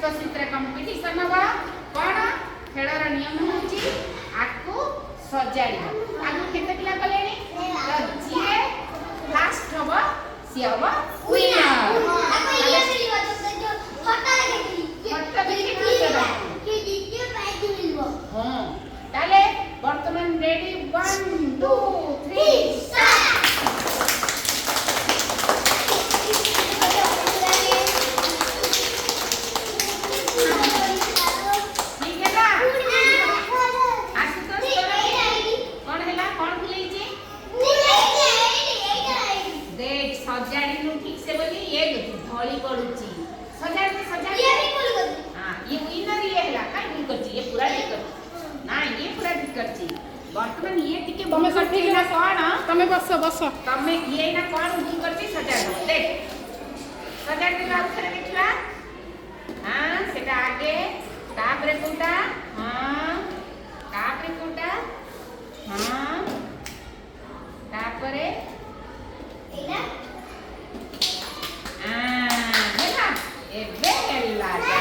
तो चित्र कंपटीशन हवा कौन खेलर नियम होची आकु सजाइबा आगु केते पिला कलेनी तो जे लास्ट हबो सी हबो विनर आको ये मिलिबो तो जो फटा देखली फटा देखली कि द्वितीय प्राइज मिलबो हां ताले वर्तमान रेडी 1 2 3 स्टार्ट धली पड़ुची सजाड़ दे ये भी बोल गई हां ये विनर ये हला काई भूल करची ये पूरा ठीक कर ना ये पूरा ठीक करची वर्तमान ये टिके तमे सब ठीक ना कोन तमे बस तमे ये ना कोन भूल करची सजाड़ दो देख सजाड़ दे बाबू थरे देखला हां सेटा आगे तापरे कोटा हां तापरे कोटा हां तापरे एला Ah, mira, es bella ya.